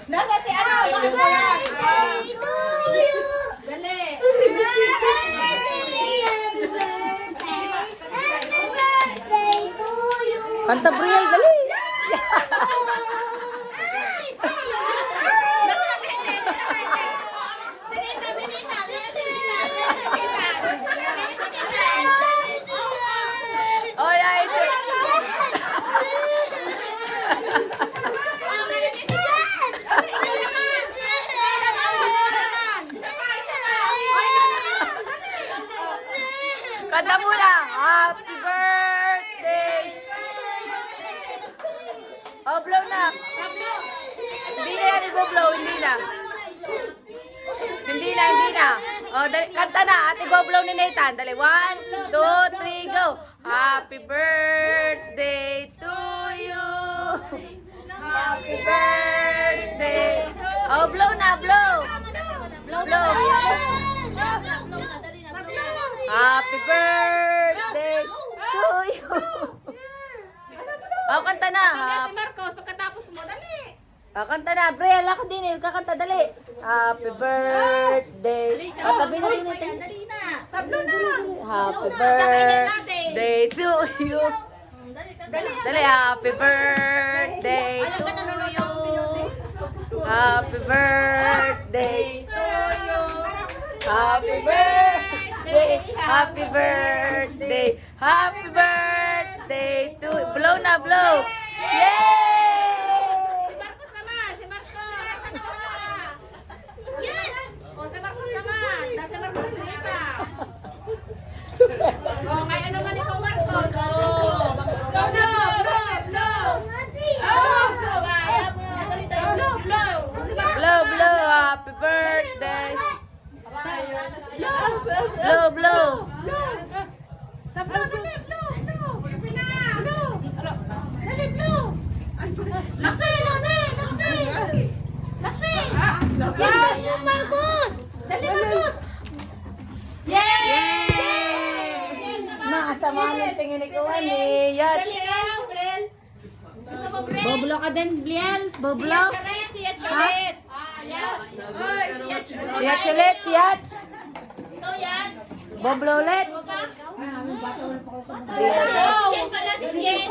Nasa si ano? Bakit mo yan? Dali. Kanta Briel, dali. Oy, ay, kanta muna. Happy birthday. Oh, blow na. Hindi na yan i-blow, hindi na. Hindi na, hindi na. Oh, dali, kanta na. At i-blow ni Nathan. Dali, 1, 2, 3, go. Happy birthday to you. Happy birthday. Oh, blow na, blow. Blow. Happy birthday to you. Oh, kanta na. Si Marcos, pagkatapos mo, dali. Oh, kanta na. Briel, ako din eh. Kakanta, dali. Happy birthday. Oh, tabi na rin natin. Dali na. Sablo na. Happy birthday to you. Dali, happy birthday to you. Happy birthday to you. Happy birthday. Happy birthday. Happy birthday to blow na, blow. Yay! Si Marcos naman. Si Marcos. Ano ka? Yes. O, si Marcos naman. Si Marcos dito. O, kaya naman ikaw, Marcos. Blow. Blow, blow. Happy birthday. Blow, blow. Sa blow, dali, blow. Blow. Dali, blow. Laksi. Dali, Marcos. Yay! Nakasama ng tingin ni Kuwan eh. Yats. Boblo ka din, Bliel. Boblo. Siyat Ha? ulit. Siyats ulit, siyats. Ikaw yan. Boblo ulit. Siyat pala si Siyat.